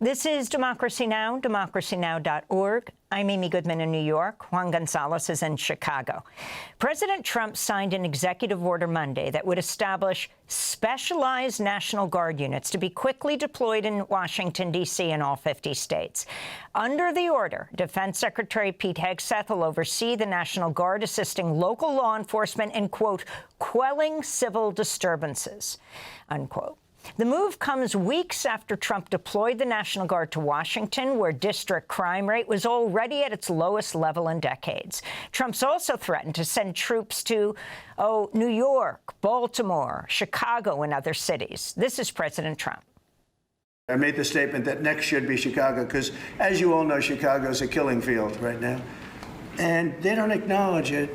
This is Democracy Now!, democracynow.org. I'm Amy Goodman in New York. Juan Gonzalez is in Chicago. President Trump signed an executive order Monday that would establish specialized National Guard units to be quickly deployed in Washington, D.C. and all 50 states. Under the order, Defense Secretary Pete Hegseth will oversee the National Guard, assisting local law enforcement in, quote, quelling civil disturbances, unquote. The move comes weeks after Trump deployed the National Guard to Washington, where district crime rate was already at its lowest level in decades. Trump's also threatened to send troops to, New York, Baltimore, Chicago, and other cities. This is President Trump. I made the statement that next should be Chicago because, as you all know, Chicago is a killing field right now. And they don't acknowledge it.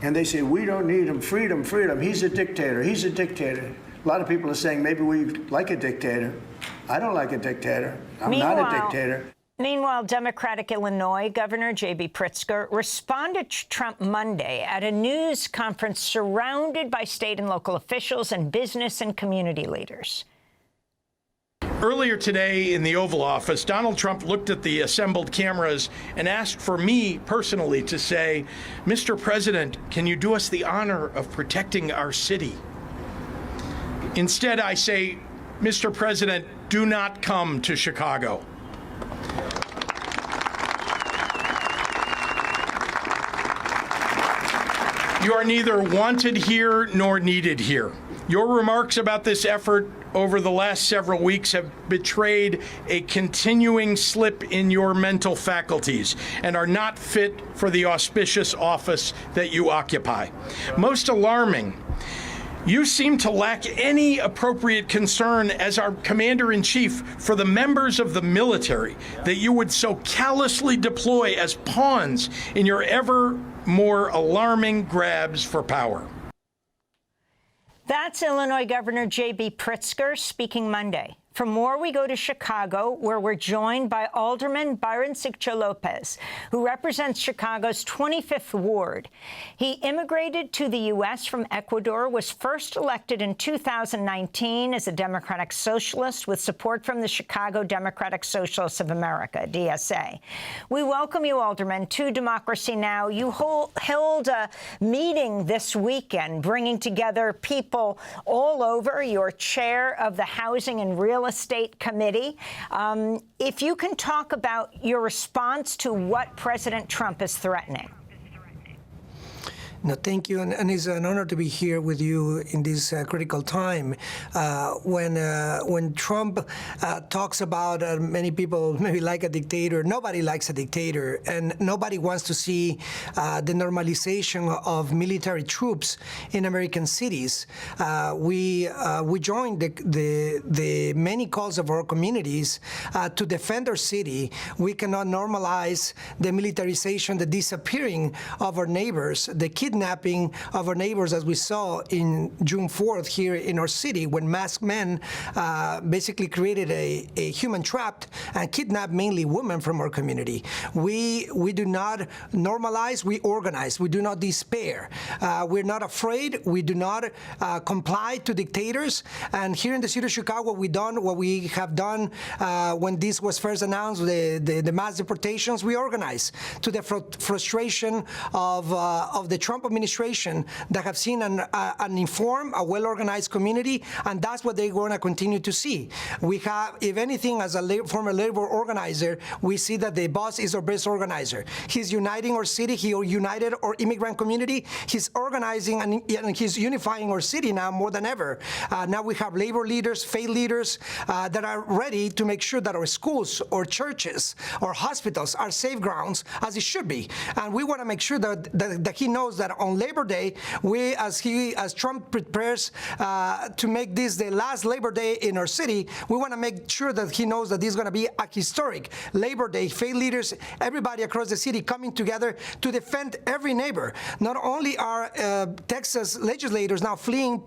And they say, we don't need him. Freedom, freedom. He's a dictator. He's a dictator. A lot of people are saying maybe we like a dictator. I don't like a dictator. I'm not a dictator. Meanwhile, Democratic Illinois Governor J.B. Pritzker responded to Trump Monday at a news conference surrounded by state and local officials and business and community leaders. Earlier today in the Oval Office, Donald Trump looked at the assembled cameras and asked for me personally to say, Mr. President, can you do us the honor of protecting our city? Instead, I say, Mr. President, do not come to Chicago. You are neither wanted here nor needed here. Your remarks about this effort over the last several weeks have betrayed a continuing slip in your mental faculties and are not fit for the auspicious office that you occupy. Most alarming, you seem to lack any appropriate concern as our commander-in-chief for the members of the military that you would so callously deploy as pawns in your ever more alarming grabs for power. That's Illinois Governor J.B. Pritzker speaking Monday. For more, we go to Chicago, where we're joined by Alderman Byron Sigcho-Lopez, who represents Chicago's 25th ward. He immigrated to the U.S. from Ecuador, was first elected in 2019 as a Democratic Socialist with support from the Chicago Democratic Socialists of America, DSA. We welcome you, Alderman, to Democracy Now! You held a meeting this weekend bringing together people all over. You're chair of the Housing and Real Estate Committee. If you can talk about your response to what President Trump is threatening. No, thank you, and it's an honor to be here with you in this critical time. When Trump talks about many people maybe like a dictator, nobody likes a dictator, and nobody wants to see the normalization of military troops in American cities. We joined the many calls of our communities to defend our city. We cannot normalize the militarization, the disappearing of our neighbors, the kidnapping of our neighbors, as we saw in June 4th here in our city, when masked men basically created a human trap and kidnapped mainly women from our community. We do not normalize, we organize. We do not despair. We're not afraid. We do not comply to dictators. And here in the city of Chicago, what we have done when this was first announced, the mass deportations, we organized to the frustration of the Trump administration that have seen an informed, a well-organized community, and that's what they're going to continue to see. We have, if anything, as a former labor organizer, we see that the boss is our best organizer. He's uniting our city. He united our immigrant community. He's organizing and he's unifying our city now more than ever. Now we have labor leaders, faith leaders that are ready to make sure that our schools, our churches, our hospitals are safe grounds, as it should be. And we want to make sure that he knows that on Labor Day, as Trump prepares to make this the last Labor Day in our city, we want to make sure that he knows that this is going to be a historic Labor Day. Faith leaders, everybody across the city coming together to defend every neighbor. Not only are Texas legislators now fleeing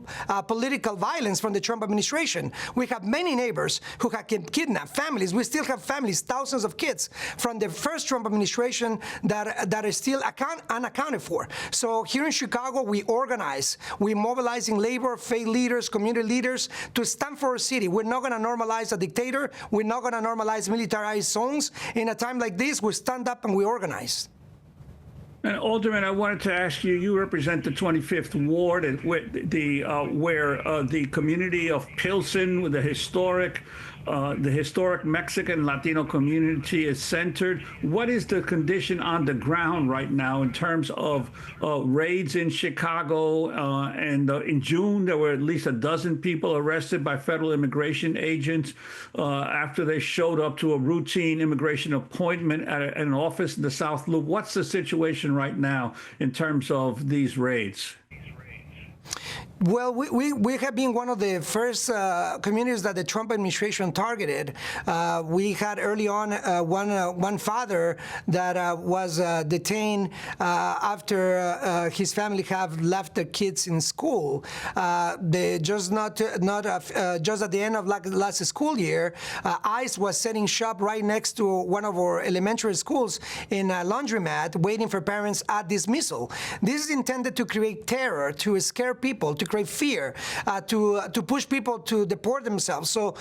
political violence from the Trump administration, we have many neighbors who have kidnapped families. We still have families, thousands of kids from the first Trump administration that are still unaccounted for. So So here in Chicago, we organize. We're mobilizing labor, faith leaders, community leaders to stand for our city. We're not going to normalize a dictator. We're not going to normalize militarized zones. In a time like this, we stand up and we organize. And Alderman, I wanted to ask you, you represent the 25th Ward, where the community of Pilsen, with the historic Mexican Latino community is centered. What is the condition on the ground right now in terms of raids in Chicago? And in June, there were at least a dozen people arrested by federal immigration agents after they showed up to a routine immigration appointment at an office in the South Loop. What's the situation right now in terms of these raids? Well, we have been one of the first communities that the Trump administration targeted. We had early on one father that was detained after his family have left their kids in school. Just at the end of last school year, ICE was setting shop right next to one of our elementary schools in a laundromat, waiting for parents at dismissal. This is intended to create terror, to scare people, to create fear, to push people to deport themselves. So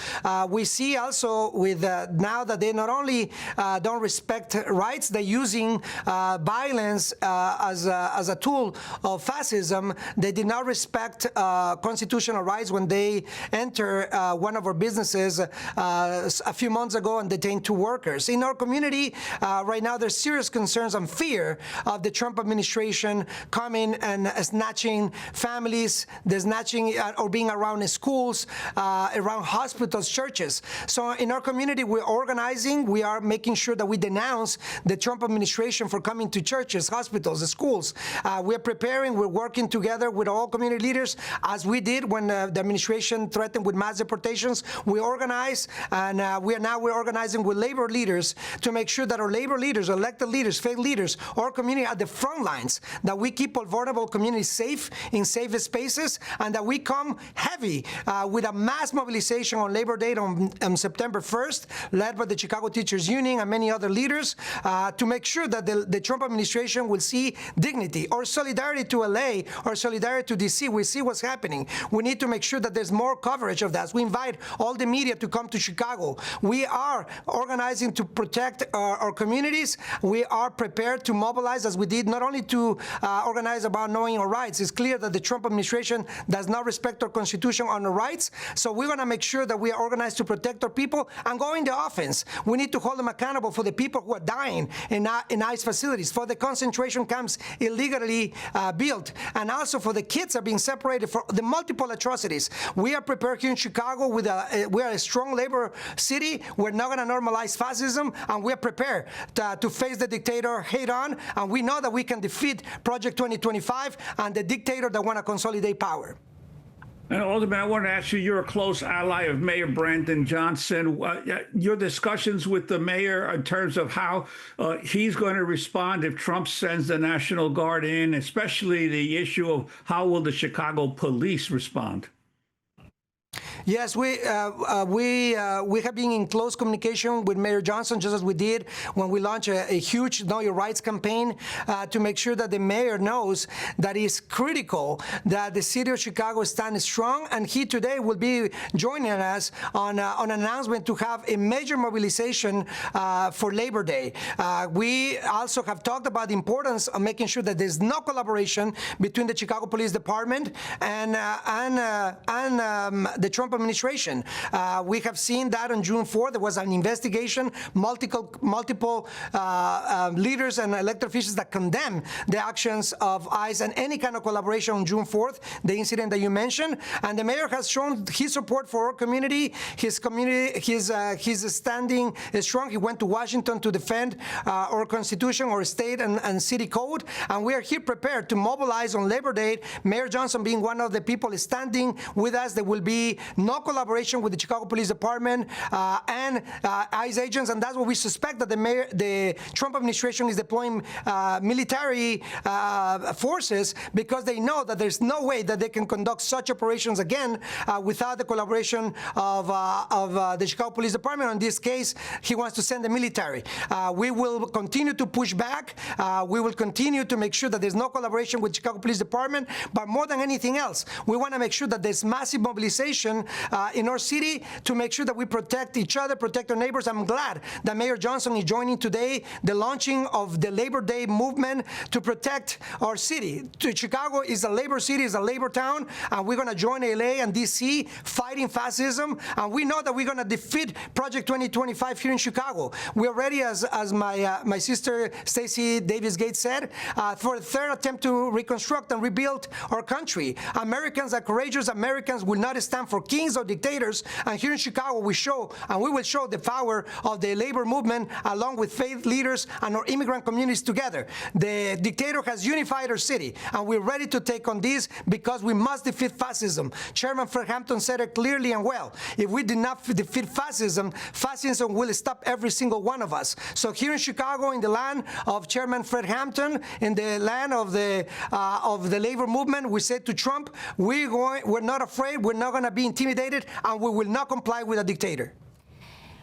we see also with now that they not only don't respect rights, they're using violence as a tool of fascism. They did not respect constitutional rights when they enter one of our businesses a few months ago and detained 2 workers. In our community right now, there's serious concerns and fear of the Trump administration coming and snatching families, the snatching or being around schools, around hospitals, churches. So in our community, we're organizing. We are making sure that we denounce the Trump administration for coming to churches, hospitals, schools. We're preparing. We're working together with all community leaders, as we did when the administration threatened with mass deportations. We organize, and we're organizing with labor leaders to make sure that our labor leaders, elected leaders, faith leaders, our community at the front lines, that we keep our vulnerable communities safe in safe spaces, and that we come heavy with a mass mobilization on Labor Day on September 1st, led by the Chicago Teachers Union and many other leaders, to make sure that the Trump administration will see dignity. Our solidarity to LA, our solidarity to DC, we see what's happening. We need to make sure that there's more coverage of that. We invite all the media to come to Chicago. We are organizing to protect our communities. We are prepared to mobilize, as we did, not only to organize about knowing our rights. It's clear that the Trump administration does not respect our Constitution on our rights. So we're going to make sure that we are organized to protect our people and go in the offense. We need to hold them accountable for the people who are dying in ICE facilities, for the concentration camps illegally built, and also for the kids that are being separated, for the multiple atrocities. We are prepared here in Chicago we are a strong labor city. We're not going to normalize fascism, and we're prepared to face the dictator head on, and we know that we can defeat Project 2025 and the dictator that want to consolidate power. And Alderman, I want to ask you, you're a close ally of Mayor Brandon Johnson. Your discussions with the mayor in terms of how he's going to respond if Trump sends the National Guard in, especially the issue of how will the Chicago police respond? Yes, we have been in close communication with Mayor Johnson, just as we did when we launched a huge Know Your Rights campaign to make sure that the mayor knows that it's critical that the city of Chicago stands strong. And he today will be joining us on an announcement to have a major mobilization for Labor Day. We also have talked about the importance of making sure that there's no collaboration between the Chicago Police Department and the Trump administration. We have seen that on June 4th. There was an investigation, multiple leaders and elected officials that condemned the actions of ICE and any kind of collaboration on June 4th, the incident that you mentioned. And the mayor has shown his support for our community. His standing is strong. He went to Washington to defend our Constitution, our state and city code. And we are here prepared to mobilize on Labor Day. Mayor Johnson being one of the people standing with us. There will be no collaboration with the Chicago Police Department and ICE agents, and that's what we suspect that the Trump administration is deploying military forces, because they know that there's no way that they can conduct such operations again without the collaboration of the Chicago Police Department. In this case, he wants to send the military. We will continue to push back. We will continue to make sure that there's no collaboration with Chicago Police Department, but more than anything else, we want to make sure that there's massive mobilization in our city to make sure that we protect each other, protect our neighbors. I'm glad that Mayor Johnson is joining today the launching of the Labor Day movement to protect our city. Chicago is a labor city, is a labor town, and we're going to join LA and DC fighting fascism, and we know that we're going to defeat Project 2025 here in Chicago. We're ready, as my sister Stacey Davis Gates said, for a third attempt to reconstruct and rebuild our country. Americans are courageous. Americans will not stand for kings or dictators, and here in Chicago we show, and we will show, the power of the labor movement along with faith leaders and our immigrant communities together. The dictator has unified our city, and we're ready to take on this because we must defeat fascism. Chairman Fred Hampton said it clearly and well. If we did not defeat fascism, fascism will stop every single one of us. So here in Chicago, in the land of Chairman Fred Hampton, in the land of the labor movement, we said to Trump, we're not afraid, we're not going to be intimidated, and we will not comply with a dictator.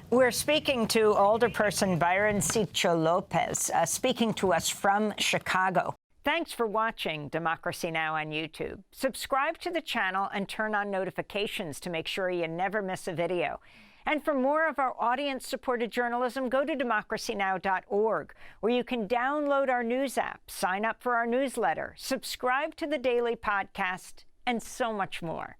We're speaking to Alderperson Byron Sigcho-Lopez, speaking to us from Chicago. Thanks for watching Democracy Now! On YouTube. Subscribe to the channel and turn on notifications to make sure you never miss a video. And for more of our audience-supported journalism, go to democracynow.org, where you can download our news app, sign up for our newsletter, subscribe to the daily podcast, and so much more.